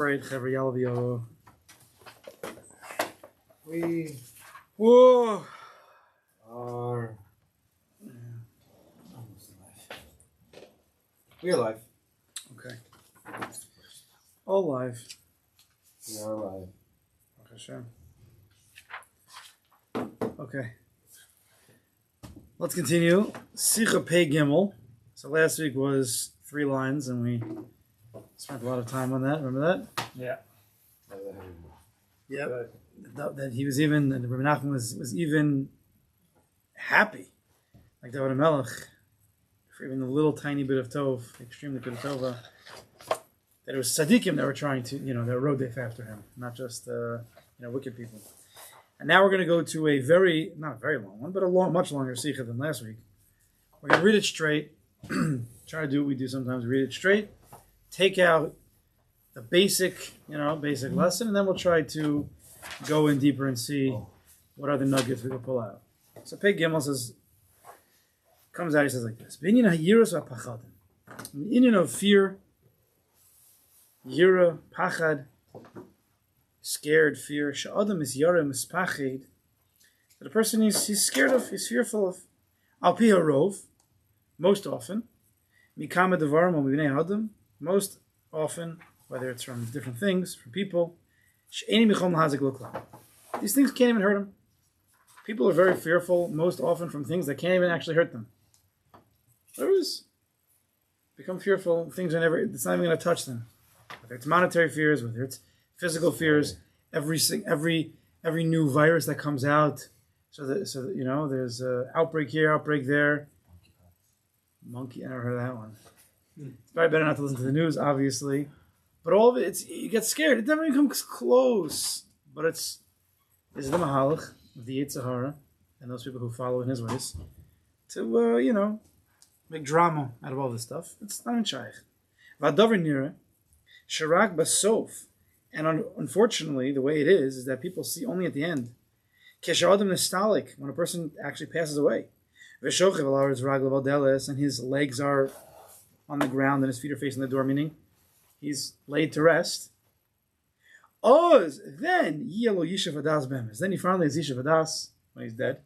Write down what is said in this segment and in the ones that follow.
Right, Chavriyalvio. We Whoa! are almost alive. We are alive. Okay. All live. We are alive. Okay, sure. Okay. Let's continue. Sicha Pei Gimel. So last week was 3 lines, and we spent a lot of time on that. Remember that? Yeah. Yep. That he was even, and Rabbi Nachman was even happy, like David Melech, for even a little tiny bit of tov, extremely good tova, that it was tzaddikim that were trying to, that rode deaf after him, not just, wicked people. And now we're going to go to a not a very long one, but much longer sikha than last week. We're going to read it straight, try to do what we do sometimes, read it straight, take out the basic lesson, and then we'll try to go in deeper and see what other nuggets we can pull out. So Pei Gimel comes out, he says like this: B'inyan hayiros v'apachadim. In the inyan of fear, yira, pachad, scared, fear, sha'adam is yara mispachid, that a person he's scared of, he's fearful of. Al pi harov, most often, mikama devarim o mibnei adam, most often, whether it's from different things, from people, she'eni michom lahazik lukla. These things can't even hurt him. People are very fearful, most often, from things that can't even actually hurt them. Others become fearful, things it's not even going to touch them. Whether it's monetary fears, whether it's physical fears, every new virus that comes out, so that there's an outbreak here, outbreak there. Monkey, I never heard of that one. It's probably better not to listen to the news, obviously. But all of it, you get scared. It never even comes close. But it's the mahalach of the Sichos Haran and those people who follow in his ways to, make drama out of all this stuff. It's not in shaykh. V'adavar nira, sharak basof. And unfortunately, the way it is that people see only at the end. Kesha adam nistalik, when a person actually passes away. V'shochev alaretz raglav aldeles, and his legs are on the ground and his feet are facing the door, meaning he's laid to rest. Oz, then yelo yishav adas bemes. Then he finally has yishav adas when he's dead.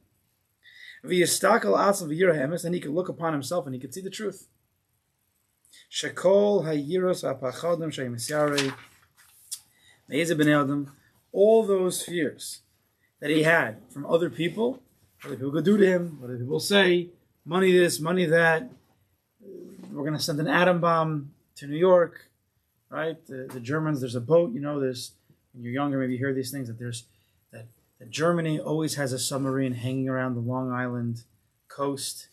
V'yistakal atzal v'yira hemes, then he could look upon himself and he could see the truth. Shekol hayiros v'apachadim shayimisyarei me'ezeh b'nei adam. All those fears that he had from other people, what people could do to him, what people say, money this, money that. We're going to send an atom bomb to New York, right? The Germans, there's a boat, there's, when you're younger, maybe you hear these things, that Germany always has a submarine hanging around the Long Island coast.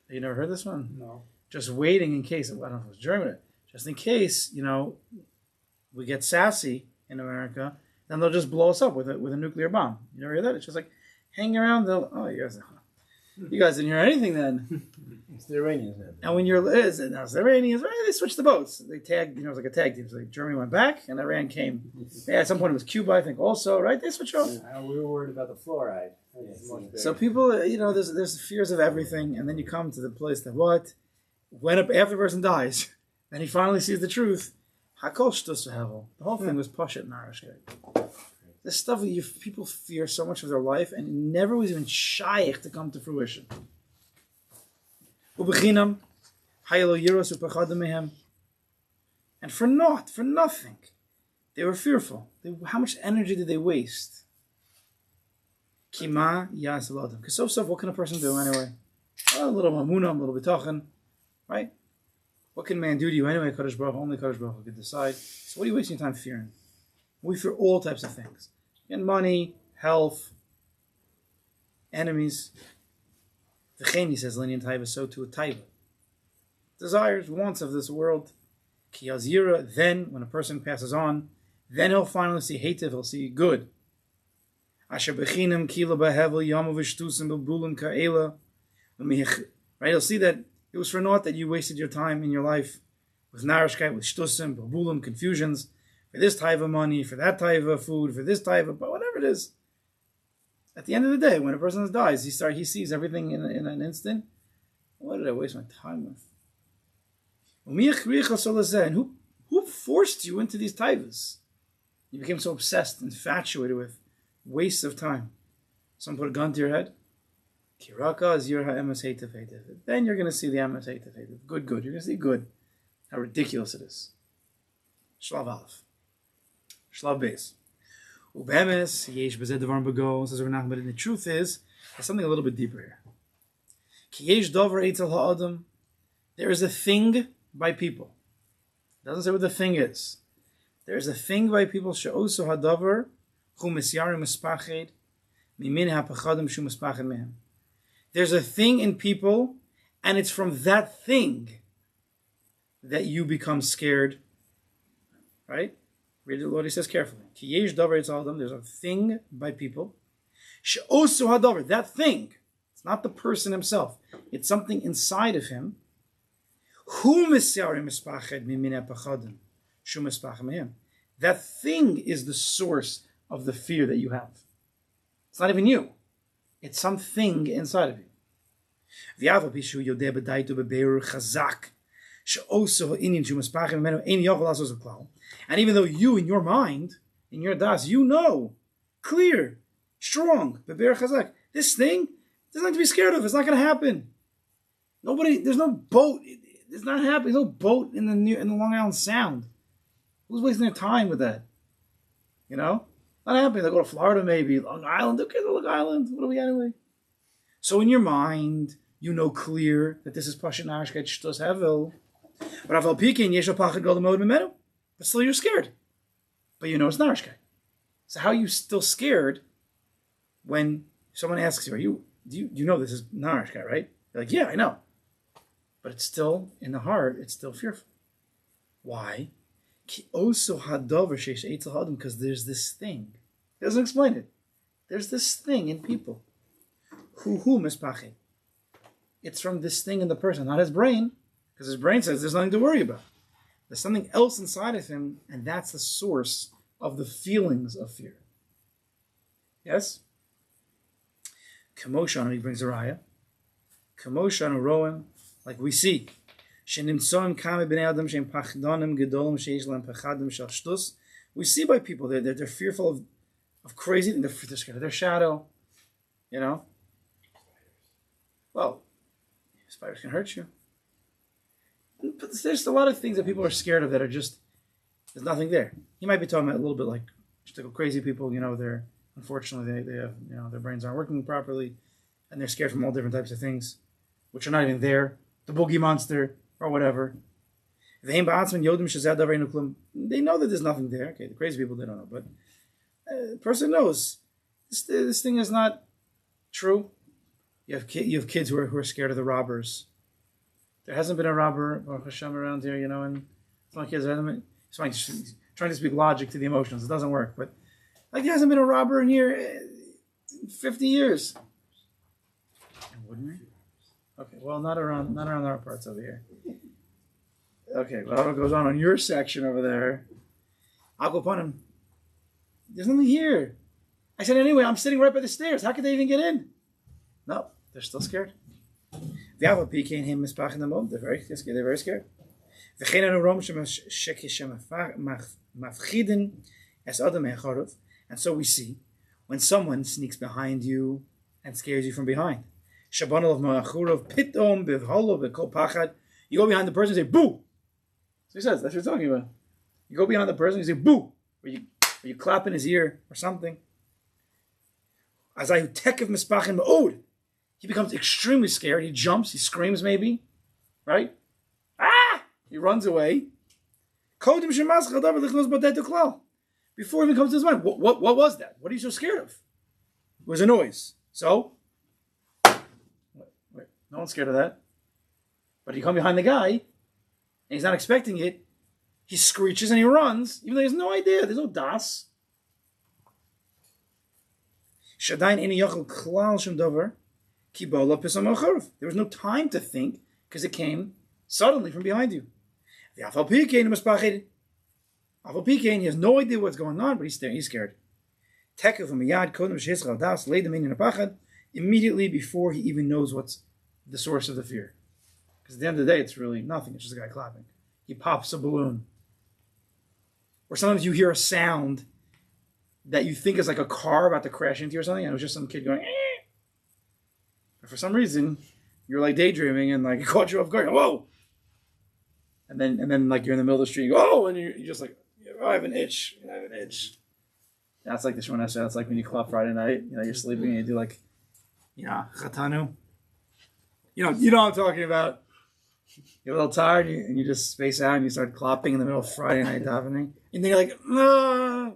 You never heard this one? No. Just waiting in case, I don't know if it was Germany, just in case, we get sassy in America, then they'll just blow us up with a nuclear bomb. You never hear that? It's just like hanging around, you guys didn't hear anything then. It's the Iranians now. And when it's the Iranians, right, they switched the boats. They tagged, it was like a tag team. So like Germany went back and Iran came. Yeah, at some point it was Cuba, I think, also, right? They switched over. We were worried about the fluoride. So people, there's fears of everything, and then you come to the place that went up after the person dies, and he finally sees the truth. Hakol shtus hevel. The whole thing was pashat narashkeit. This stuff that people fear so much of their life, and it never was even shaykh to come to fruition. And for nothing, they were fearful. How much energy did they waste? Kima yas-el-adam. Because what can a person do anyway? Well, a little mamunah, a little bitachon, right? What can man do to you anyway? Kadosh Baruch Hu, only Kadosh Baruch Hu could decide. So what are you wasting your time fearing? We fear all types of things. And money, health, enemies. V'chein, says Linyan Taiva, so to a Taiva. Desires, wants of this world. Ki yazira, then, when a person passes on, then he'll finally see hativ, he'll see good. Asher b'chinim kila b'hevel yamu v'shtusim b'bulim ka'ela. Right, he'll see that it was for naught that you wasted your time in your life with narishkeit, with shtusim, b'bulim, confusions, for this type of money, for that type of food, for this type of, but whatever it is. At the end of the day, when a person dies, he sees everything in an instant. What did I waste my time with? And who Who forced you into these taivas? You became so obsessed, infatuated with waste of time. Someone put a gun to your head. Kiraka is your ha'emes heitev heitev. Then you're going to see the emes heitev heitev. Good. You're going to see good. How ridiculous it is. Shlav Aleph. Shlav Beis. Ubemes yesh bezeh davar bego. Says Rav Nachman, but the truth is, there's something a little bit deeper here. Ki yesh davar eitzel ha'adam. There is a thing by people. It doesn't say what the thing is. There is a thing by people. She'osu hadavar hu misyarim mispached mimin ha'pachadim shu mispached mehem. There's a thing in people, and it's from that thing that you become scared. Right? Read what he says carefully. Ki yesh davar eitzel ha'adam. There's a thing by people. She'osu hadavar. That thing. It's not the person himself. It's something inside of him. That thing is the source of the fear that you have. It's not even you. It's something inside of you. And even though you, in your mind, in your das, you know, clear, strong, this thing, there's nothing to be scared of. It's not going to happen. There's no boat. It's not happening. There's no boat in the Long Island Sound. Who's wasting their time with that? You know? Not happening. They'll go to Florida maybe. Long Island. Okay, Long Island. What are we anyway? So in your mind, you know clear that this is Pasha Narishkeit Shtos Hevel. But Aval Pikin, Yeshel Pachad Gol Demod Memenu. But still you're scared. But you know it's Narishkeit. So how are you still scared when someone asks you, do you know this is Narishkeit, right? You're like, yeah, I know. But it's still, in the heart, it's still fearful. Why? Because there's this thing. It doesn't explain it. There's this thing in people. It's from this thing in the person, not his brain. Because his brain says there's nothing to worry about. There's something else inside of him, and that's the source of the feelings of fear. Yes? Kamoshan, he brings a raya. Kamoshan, a rowan. Like we see, we see by people they're fearful of crazy things. They're scared of their shadow, you know. Well, spiders can hurt you, but there's a lot of things that people are scared of that are just there's nothing there. He might be talking about a little bit like just crazy people, you know. They're unfortunately they have their brains aren't working properly, and they're scared from all different types of things, which are not even there. The boogie monster, or whatever. They know that there's nothing there. Okay, the crazy people, they don't know. But the person knows this thing is not true. You have kids who are scared of the robbers. There hasn't been a robber, Baruch Hashem, around here, and some kids trying to speak logic to the emotions. It doesn't work. But like there hasn't been a robber in here in 50 years. Wouldn't there? Okay, well, not around our parts over here. Okay, well, what goes on your section over there? I'll go upon him. There's nothing here. I said, anyway, I'm sitting right by the stairs. How could they even get in? No, they're still scared. They're very scared. And so we see, when someone sneaks behind you and scares you from behind, you go behind the person and say, boo! So he says, that's what he's talking about. You go behind the person and you say, boo! Or you clap in his ear or something. He becomes extremely scared. He jumps, he screams maybe. Right? Ah! He runs away. Before it even comes to his mind, what was that? What are you so scared of? It was a noise. So? No one's scared of that. But you come behind the guy, and he's not expecting it. He screeches and he runs, even though he has no idea. There's no das. There was no time to think, because it came suddenly from behind you. He has no idea what's going on, but he's scared. Immediately before he even knows what's the source of the fear. Because at the end of the day, it's really nothing. It's just a guy clapping. He pops a balloon. Or sometimes you hear a sound that you think is like a car about to crash into you or something, and it was just some kid going, eh. But for some reason, you're like daydreaming and like it caught you off guard. Whoa! And then like you're in the middle of the street, you go, oh, and you're just like, oh, I have an itch. I have an itch. That's like the Shemona Esrei. That's like when you clap Friday night. You're sleeping and you do like, chatanu. You know what I'm talking about. You're a little tired and you just space out and you start clapping in the middle of Friday night davening. And then you're like, no,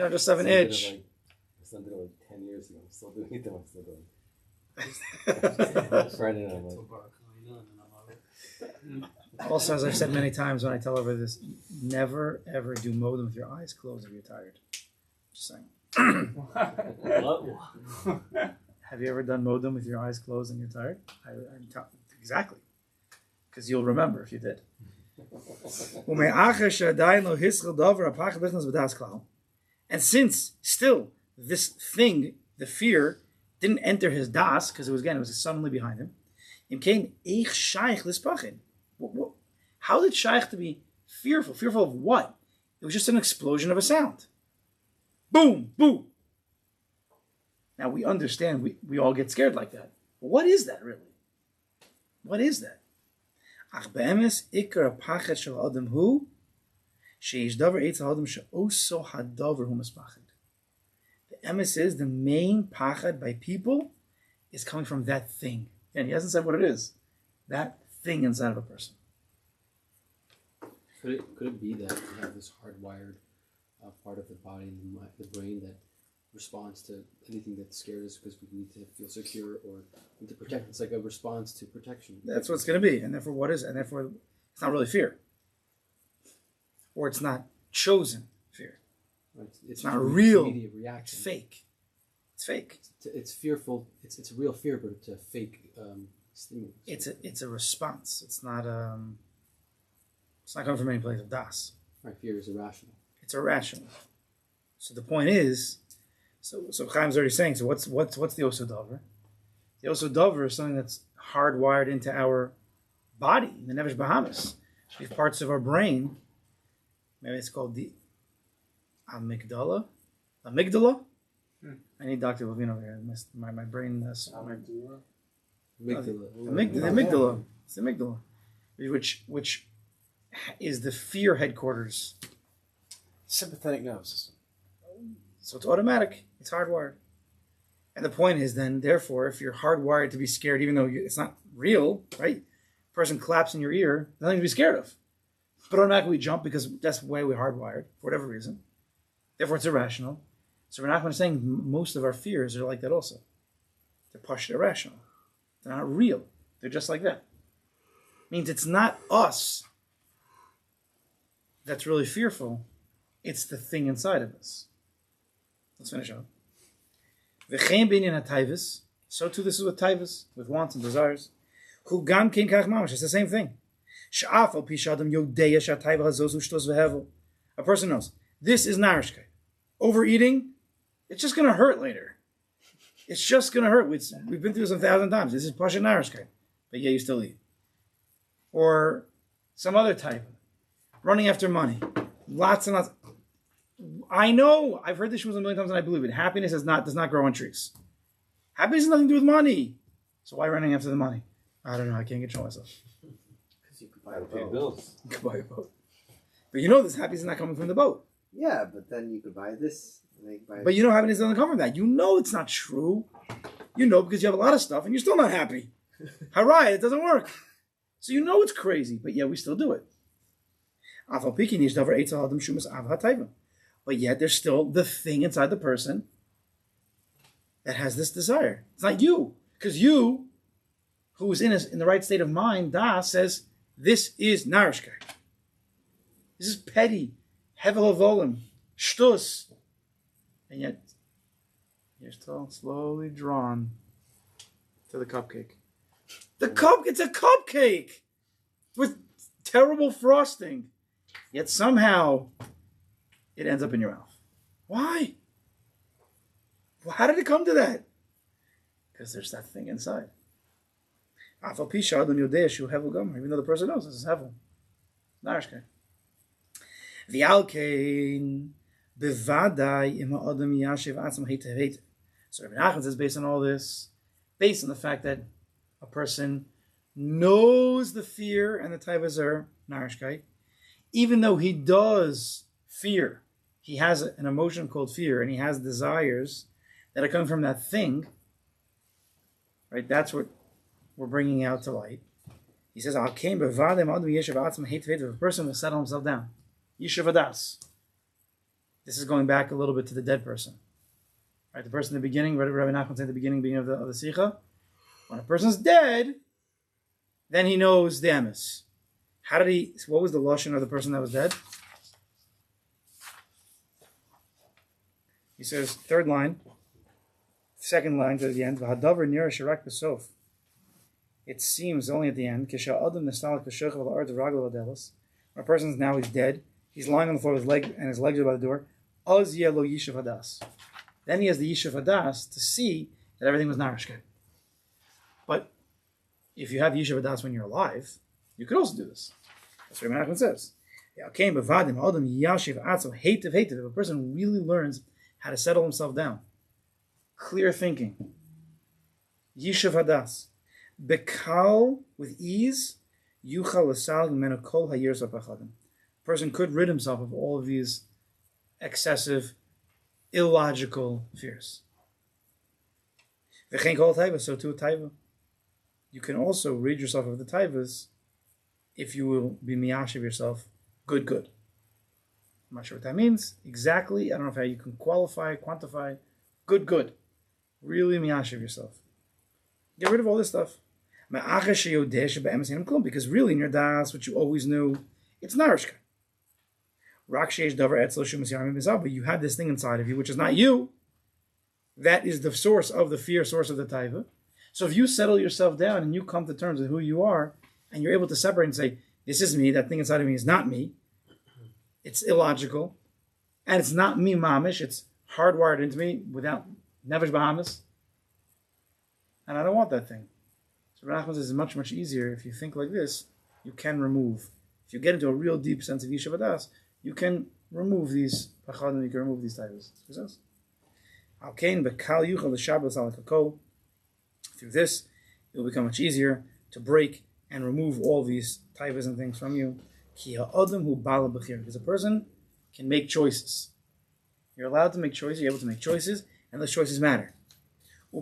just have an itch. I did it like 10 years ago. I'm still doing it. I'm still doing it. Friday night. Also, as I've said many times when I tell over this, never ever do modem with your eyes closed if you're tired. Just saying. Have you ever done modem with your eyes closed and you're tired? Exactly. Because you'll remember if you did. And since still this thing, the fear, didn't enter his das, because it was suddenly behind him. How did Shaykh to be fearful? Fearful of what? It was just an explosion of a sound. Boom, boom. Now we understand, we all get scared like that. But what is that really? What is that? The emes is the main pachad by people is coming from that thing. And he hasn't said what it is. That thing inside of a person. Could it be that we have this hardwired part of the body and the brain that responds to anything that scares us because we need to feel secure or need to protect? It's like a response to protection. That's what it's going to be. And therefore, what is it? And therefore, it's not really fear. Or it's not chosen fear. Right. It's not real. Immediate reaction. It's fake. It's fake. It's fearful. It's a real fear, but it's a fake stimulus. It's a response. It's not coming from any place of das. Right. Fear is irrational. It's irrational. So the point is, so Chaim's already saying. So what's the Osodover? The Osodover is something that's hardwired into our body, the Nefesh Bahamas. We have parts of our brain. Maybe it's called the amygdala. Amygdala. I need Dr. Levine over here. My brain. Amygdala. The amygdala. It's the amygdala, which is the fear headquarters. Sympathetic nervous system. So it's automatic. It's hardwired. And the point is then, therefore, if you're hardwired to be scared, even though it's not real, right? Person claps in your ear, nothing to be scared of. But automatically we jump because that's the way we're hardwired, for whatever reason. Therefore, it's irrational. So we're not going to say most of our fears are like that also. They're partially irrational. They're not real. They're just like that. Means it's not us that's really fearful. It's the thing inside of us. Let's finish up. So too this is with taivas, with wants and desires. It's the same thing. A person knows this is narishkeit. Overeating, it's just going to hurt later. It's just going to hurt. We've been through this 1,000 times. This is pasha narishkeit, but yeah, you still eat. Or some other type, running after money, lots and lots. I know, I've heard this a million times and I believe it. Happiness does not grow on trees. Happiness has nothing to do with money. So why running after the money? I don't know, I can't control myself. Because you could buy the bills. You could buy a boat. But you know this happiness is not coming from the boat. Yeah, but then you could buy this. And they could buy but you know happiness doesn't come from that. You know it's not true. You know because you have a lot of stuff and you're still not happy. Harai, it doesn't work. So you know it's crazy, but yeah, we still do it. But yet there's still the thing inside the person that has this desire. It's not you. Because you, who is in the right state of mind, says, this is narishkeit. This is petty, hevel avolim, shtus. And yet, you're still slowly drawn to the cupcake. It's a cupcake with terrible frosting. Yet somehow it ends up in your mouth. Why? Well, how did it come to that? Because there's that thing inside. Even though the person knows this is hevel. Narishkeit. The alkein bevadai ima adam yashiv atzam heitev. So Rabbi Nachman says, based on all this, based on the fact that a person knows the fear and the taivas are narishkeit, even though he does fear, he has an emotion called fear, and he has desires that are coming from that thing, right? That's what we're bringing out to light. He says, if a person will settle himself down, Yishuv Adas. This is going back a little bit to the dead person. Right? The person in the beginning, Rabbi Nachman said at the beginning of the Sicha, when a person's dead, then he knows the emes. What was the lashon of the person that was dead? He says, third line, second line to the end, V'hadavar nira shirak b'sof. It seems only at the end, when a person's now he's dead, he's lying on the floor with his legs are by the door, then he has the Yishuv Hadas to see that everything was narishkeit. But if you have Yishuv Hadas when you're alive, you could also do this. That's what Rabbi Nachman says. If a person really learns how to settle himself down, clear thinking, Yishuv Hadas, Bekal, with ease, Yuchal Lasal Mimenu Kol Hayir Zapachadim. A person could rid himself of all of these excessive, illogical fears. V'chein Kol Taiva, so too a Taiva. You can also rid yourself of the Taivas if you will be miyashiv yourself, good. I'm not sure what that means exactly. I don't know how you can quantify, good. Really miyashiv yourself. Get rid of all this stuff. Because really in your das, what you always knew, it's narishka. But you have this thing inside of you, which is not you. That is the source of the fear, source of the taiva. So if you settle yourself down and you come to terms with who you are, and you're able to separate and say, this is me, that thing inside of me is not me, it's illogical, and it's not me mamish, it's hardwired into me without nevesh bahamas, and I don't want that thing. So Rabbi Nachman says it's much, much easier if you think like this, you can remove. If you get into a real deep sense of Yishuv Hadas, you can remove these pachadim, you can remove these titles. Through this, it will become much easier to break and remove all these taivas and things from you. Because a person can make choices. You're allowed to make choices, you're able to make choices, and those choices matter. He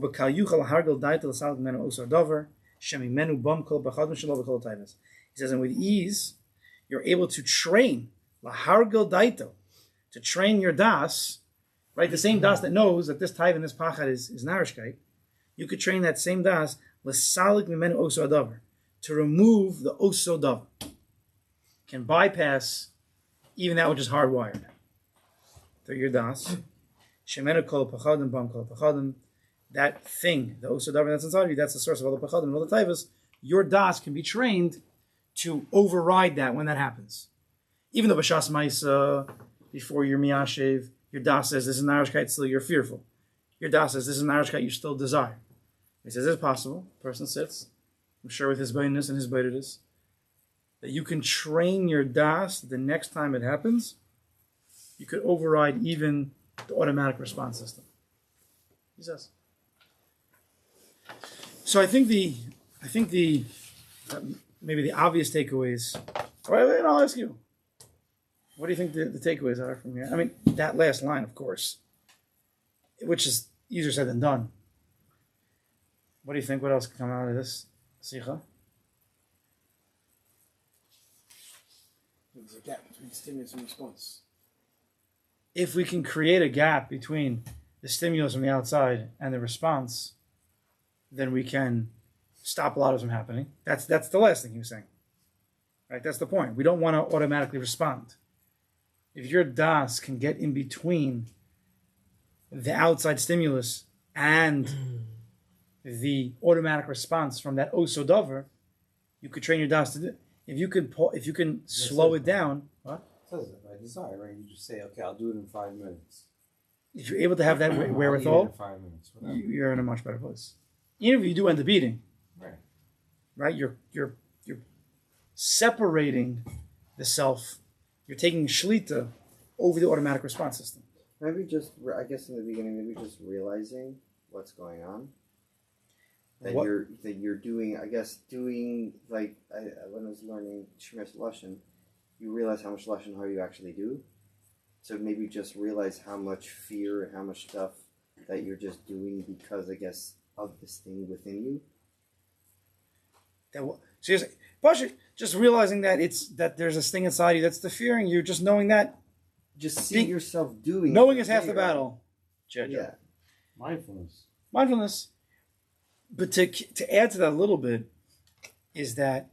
says, and with ease, you're able to train to train your das, right? The same das that knows that this taiva and this pachad is narishkeit. You could train that same das to remove the oso davar. Can bypass even that which is hardwired through your das. Shemenu kol pachadim bam kol pachadim. That thing, the oso davar that's inside of you, that's the source of all the pachadim and all the taivas. Your das can be trained to override that when that happens. Even though b'shas ma'isa, before your miyashiv, your das says this is narishkeit, still you're fearful. Your das says this is narishkeit, you still desire. He says it's possible. The person sits, I'm sure with his bainus and his baitidus, that you can train your das the next time it happens, you could override even the automatic response system. He says. So I think maybe the obvious takeaways. Well, I'll ask you. What do you think the takeaways are from here? I mean, that last line, of course, which is easier said than done. What do you think? What else can come out of this Sicha? There's a gap between stimulus and response. If we can create a gap between the stimulus from the outside and the response, then we can stop a lot of them happening. That's the last thing he was saying. Right? That's the point. We don't want to automatically respond. If your das can get in between the outside stimulus and the automatic response from that oso davar, you could train your das to do it. If you can slow it down, what? It says it by desire, right? You just say, okay, I'll do it in 5 minutes. If you're able to have that wherewithal, in 5 minutes, you're in a much better place. Even if you do end up eating, right? You're separating the self You're taking shlita over the automatic response system. Maybe just, I guess in the beginning, maybe just realizing what's going on. That you're doing, I guess, doing, like, when I was learning Shemesh Lashon, you realize how much Lashon Hara you actually do. So maybe just realize how much fear and how much stuff that you're just doing because, I guess, of this thing within you. Just realizing that there's this thing inside you that's the fearing you, just knowing that. Just see yourself doing knowing it. Is half the battle. Yeah. Mindfulness. But to add to that a little bit is that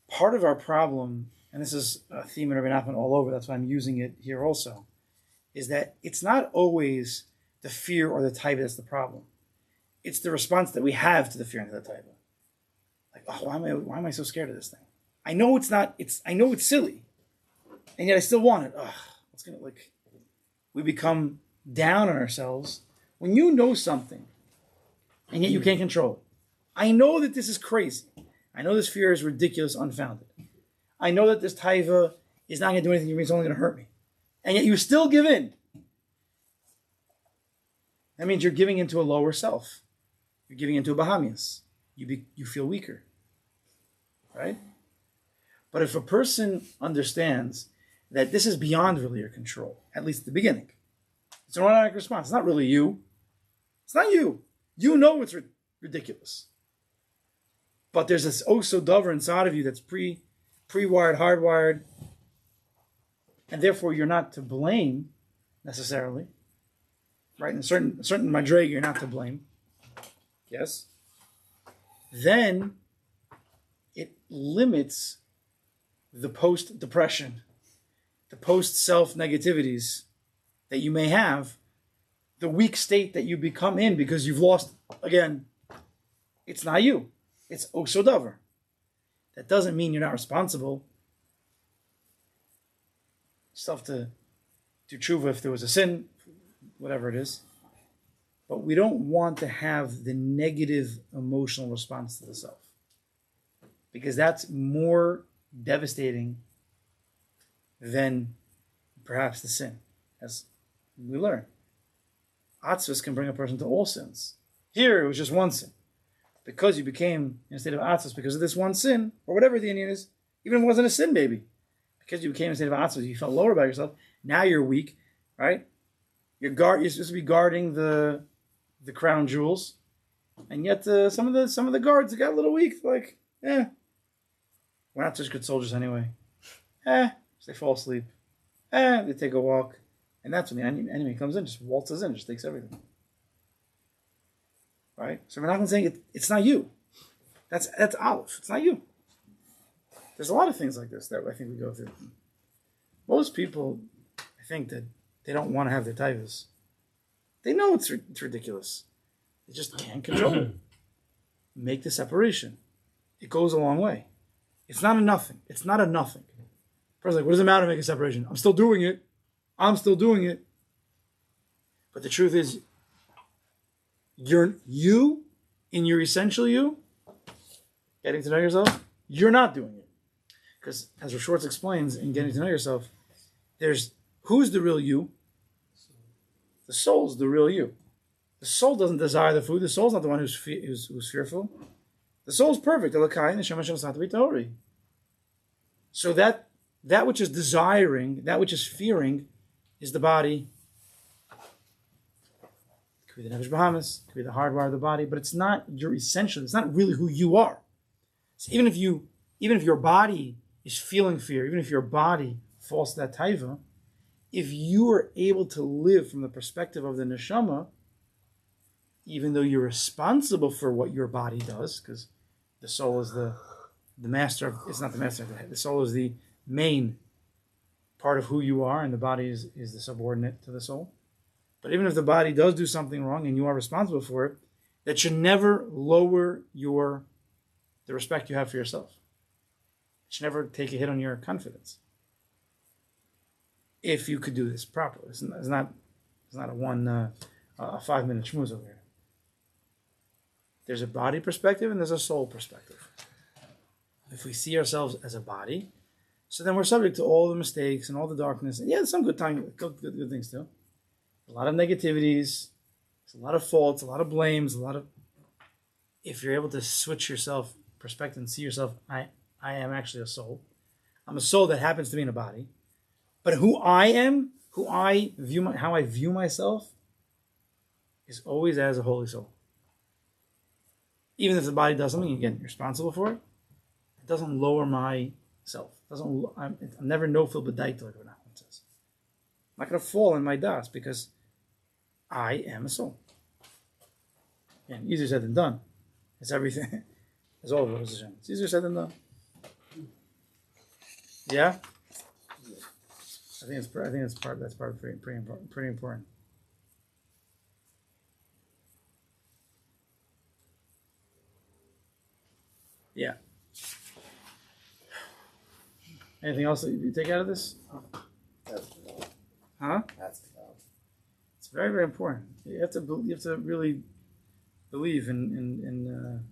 part of our problem, and this is a theme in Rabbi Nachman all over, that's why I'm using it here also, is that it's not always the fear or the taiva that's the problem. It's the response that we have to the fear and to the taiva. Like, oh, why am I so scared of this thing? I know it's not. I know it's silly, and yet I still want it. It's gonna we become down on ourselves when you know something, and yet you can't control it. I know that this is crazy. I know this fear is ridiculous, unfounded. I know that this taiva is not going to do anything to me. It's only going to hurt me, and yet you still give in. That means you're giving into a lower self. You're giving into a bahamias. You feel weaker, right? But if a person understands that this is beyond really your control, at least at the beginning, it's an automatic response. It's not really you. It's not you. You know it's ridiculous. But there's this oso dover inside of you that's pre-wired, hardwired, and therefore you're not to blame necessarily. Right? In a certain madrega, you're not to blame. Yes? Then it limits the post-depression, the post-self-negativities that you may have, the weak state that you become in because you've lost, again, it's not you. It's oso davar. That doesn't mean you're not responsible. Stuff to do tshuva if there was a sin, whatever it is. But we don't want to have the negative emotional response to the self. Because that's more devastating than perhaps the sin, as we learn. Atzvus can bring a person to all sins. Here it was just one sin. Because you became in a state of atzvus because of this one sin, or whatever the Indian is, even if it wasn't a sin, maybe. Because you became in a state of atzvus, you felt lower about yourself. Now you're weak, right? You're supposed to be guarding the crown jewels, and yet some of the guards got a little weak. Like, we're not such good soldiers anyway. So they fall asleep. They take a walk, and that's when the enemy comes in, just waltzes in, just takes everything. Right? So we're not saying it's not you. That's Aleph. It's not you. There's a lot of things like this that I think we go through. Most people, I think that they don't want to have their taivas. They know it's ridiculous. They just can't control it. Make the separation. It goes a long way. It's not a nothing. It's not a nothing. Person's like, what does it matter to make a separation? I'm still doing it. But the truth is, you, in your essential you, getting to know yourself, you're not doing it. Because as Rav Schwartz explains in Getting to Know Yourself, who's the real you? The soul's the real you. The soul doesn't desire the food. The soul's not the one who's fearful. The soul's perfect. So that which is desiring, that which is fearing, is the body. It could be the Nefesh Bahamas, it could be the hardwire of the body, but it's not your essential. It's not really who you are. So even if your body is feeling fear, even if your body falls to that taiva, if you are able to live from the perspective of the neshama, even though you're responsible for what your body does, because the soul is the master of, it's not the master of the head, the soul is the main part of who you are, and the body is the subordinate to the soul. But even if the body does do something wrong and you are responsible for it, that should never lower the respect you have for yourself. It should never take a hit on your confidence. If you could do this properly. It's not a 5-minute schmooze over here. There's a body perspective and there's a soul perspective. If we see ourselves as a body, So then we're subject to all the mistakes and all the darkness. And yeah, there's some good things too. A lot of negativities, a lot of faults, a lot of blames, a lot of. If you're able to switch yourself perspective and see yourself, I am actually a soul. I'm a soul that happens to be in a body, but who I am, how I view myself, is always as a holy soul. Even if the body does something, again, you're responsible for it. It doesn't lower myself. I'm never no-fil b'daita, like what Nachman says. I'm not going to fall in my das because I am a soul. And easier said than done. It's everything. It's all of it. It's easier said than done. Yeah? I think that's part of pretty important. Yeah. Anything else that you take out of this? That's developed. Huh? That's developed. It's very, very important. You have to really believe in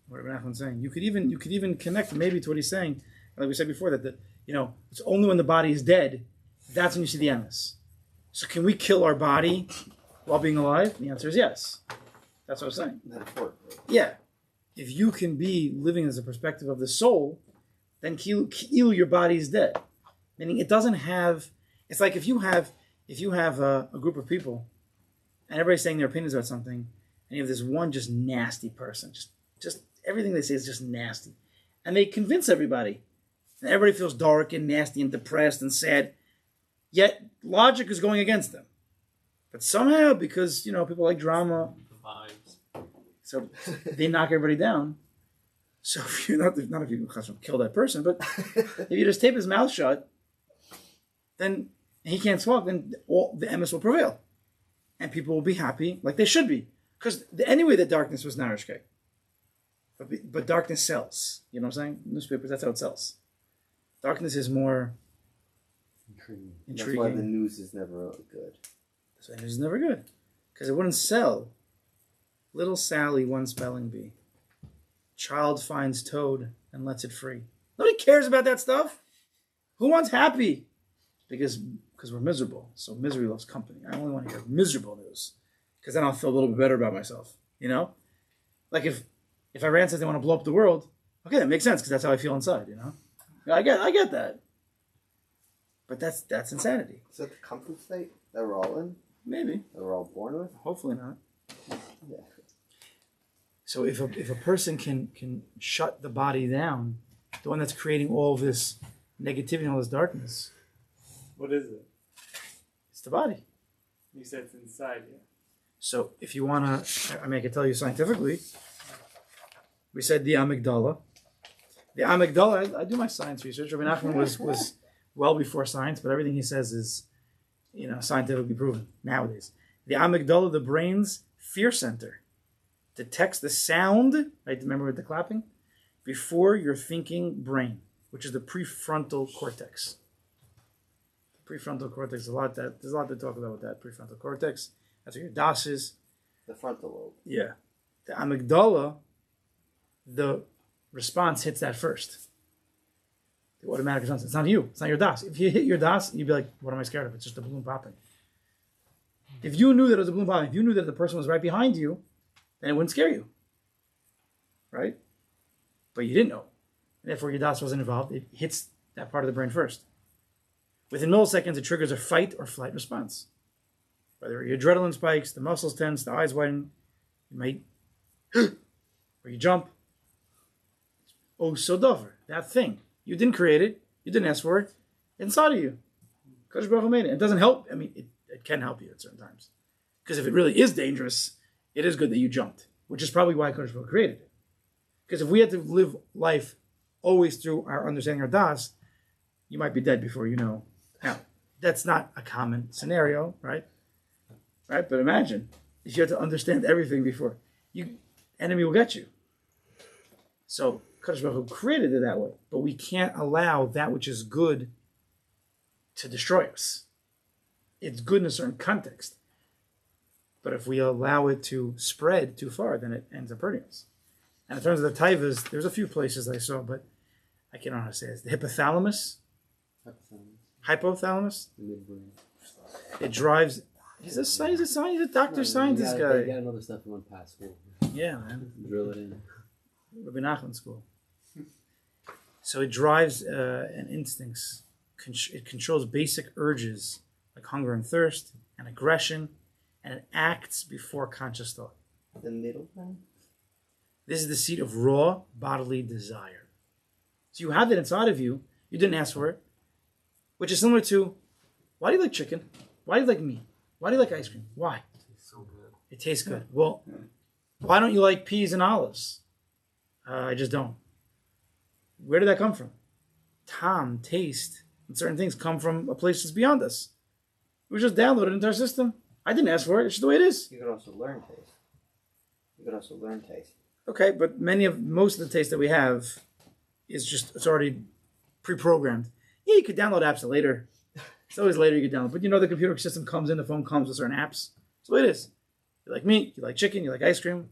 what Nachman's saying. You could even connect maybe to what he's saying, like we said before, that it's only when the body is dead that's when you see the emes. So can we kill our body while being alive? The answer is yes. That's what I'm saying. Metaphorically. Yeah. If you can be living as a perspective of the soul, then kill your body is dead. Meaning it doesn't have. It's like if you have a group of people, and everybody's saying their opinions about something, and you have this one just nasty person, just everything they say is just nasty, and they convince everybody, and everybody feels dark and nasty and depressed and sad. Yet logic is going against them, but somehow because people like drama, The vibes. so they knock everybody down. So if you're not if you kill that person, but if you just tape his mouth shut, then he can't talk. Then the emes will prevail, and people will be happy like they should be. Because anyway, the darkness was narishke. But darkness sells. You know what I'm saying? Newspapers, that's how it sells. Darkness is more intriguing. That's why the news is never good. That's why news is never good. Because it wouldn't sell. Little Sally, one spelling bee. Child finds toad and lets it free. Nobody cares about that stuff. Who wants happy? Because we're miserable. So misery loves company. I only want to hear miserable news. Because then I'll feel a little bit better about myself. Like if Iran says they want to blow up the world, okay, that makes sense because that's how I feel inside. I get that. But that's insanity. Is that the comfort state that we're all in? Maybe. That we're all born with? Hopefully not. Yeah. So if a person can shut the body down, the one that's creating all of this negativity and all this darkness, What is it? it's the body. You said it's inside you. So if you want to, I can tell you scientifically, we said the amygdala. The amygdala, I do my science research. Rabbi Nachman was well before science, but everything he says is, scientifically proven nowadays. The amygdala, the brain's fear center, detects the sound, right? Remember with the clapping? Before your thinking brain, which is the prefrontal cortex. Prefrontal cortex, there's a lot to talk about with that prefrontal cortex. That's where your das is. The frontal lobe. Yeah. The amygdala, the response hits that first. The automatic response. It's not you. It's not your das. If you hit your das, you'd be like, what am I scared of? It's just a balloon popping. If you knew that it was a balloon popping, if you knew that the person was right behind you, then it wouldn't scare you. Right? But you didn't know. And therefore, your das wasn't involved. It hits that part of the brain first. Within milliseconds, it triggers a fight or flight response. Whether your adrenaline spikes, the muscles tense, the eyes widen, you might, or you jump. Oh, so dover, that thing. You didn't create it. You didn't ask for it. It's inside of you. Kodesh Baruch Hu made it. It doesn't help. It can help you at certain times. Because if it really is dangerous, it is good that you jumped, which is probably why Kodesh Baruch Hu created it. Because if we had to live life always through our understanding our das, you might be dead before you know how. That's not a common scenario, right? Right? But imagine if you had to understand everything before, enemy will get you. So Kodesh Baruch Hu created it that way, but we can't allow that which is good to destroy us. It's good in a certain context, but if we allow it to spread too far, then it ends up hurting us. And in terms of the taivas, there's a few places I saw, but I can't know how to say it. The hypothalamus, Hypothalamus. The midbrain. It drives. He's a scientist. He's a doctor scientist guy. You gotta know the stuff you went past school. Yeah, man. Drill it in. Rabbi Nachman school. So it drives and instincts. It controls basic urges like hunger and thirst and aggression, and it acts before conscious thought. The middle one? This is the seat of raw bodily desire. So you have it inside of you. You didn't ask for it, which is similar to, why do you like chicken? Why do you like meat? Why do you like ice cream? Why? It's so good. It tastes good. Well, why don't you like peas and olives? I just don't. Where did that come from? Tom, taste, and certain things come from a place that's beyond us. It was just downloaded into our system. I didn't ask for it. It's just the way it is. You can also learn taste. Okay, but most of the taste that we have is just, it's already pre-programmed. Yeah, you could download apps later. It's always later you could download. But the computer system comes in, the phone comes with certain apps. That's the way it is. You like meat, you like chicken, you like ice cream.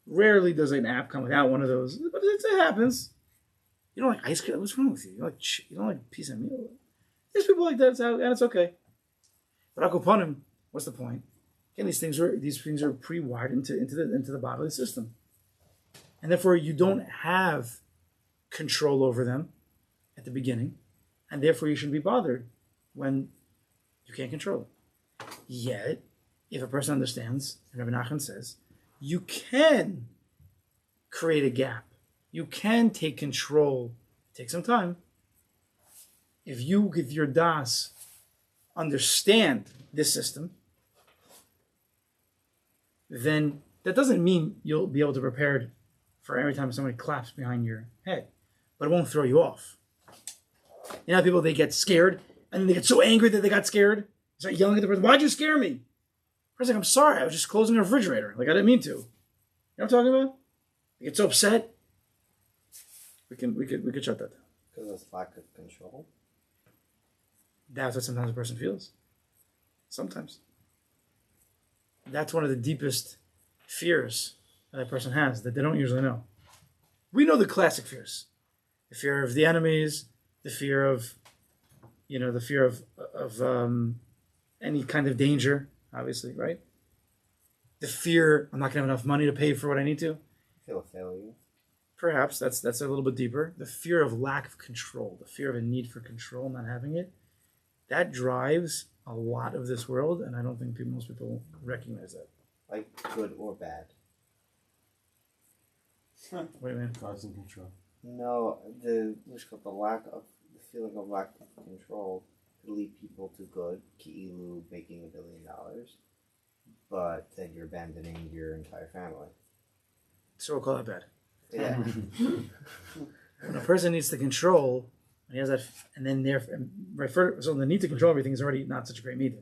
Rarely does an app come without one of those, but it happens. You don't like ice cream? What's wrong with you? You don't like piece of meat? There's people like that, and it's okay. But akupanim, what's the point? Again, these things are pre-wired into the bodily system, and therefore you don't have control over them at the beginning, and therefore you shouldn't be bothered when you can't control it. Yet, if a person understands, and Rabbi Nachman says, you can create a gap. You can take control. Take some time. If your das understand this system, then that doesn't mean you'll be able to prepare for every time somebody claps behind your head, but it won't throw you off. You know, people, they get scared and then they get so angry that they got scared. They start yelling at the person, "Why'd you scare me?" The person's like, "I'm sorry, I was just closing the refrigerator. Like, I didn't mean to." You know what I'm talking about? They get so upset. We could shut that down. Because of lack of control. That's what sometimes a person feels. Sometimes. That's one of the deepest fears that a person has that they don't usually know. We know the classic fears. The fear of the enemies, the fear of any kind of danger, obviously, right? The fear, I'm not going to have enough money to pay for what I need to. Feel a failure. Perhaps that's a little bit deeper. The fear of lack of control, the fear of a need for control, not having it, that drives a lot of this world, and I don't think most people recognize that. Like good or bad? What do you mean? Constant control. No, the feeling of lack of control could lead people to good, ki'ilu, making $1 billion, but then you're abandoning your entire family. So we'll call that bad. Yeah. When a person needs to control, he has that, and then so the need to control everything is already not such a great need.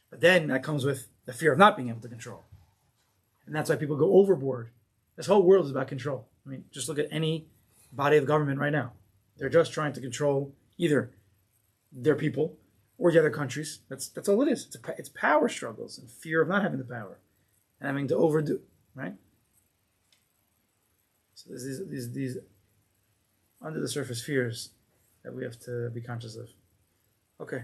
But then that comes with the fear of not being able to control, and that's why people go overboard. This whole world is about control. I mean, just look at any body of government right now. They're just trying to control either their people or the other countries. That's all it is. It's power struggles and fear of not having the power and having to overdo, right? So there's these under the surface fears that we have to be conscious of. Okay.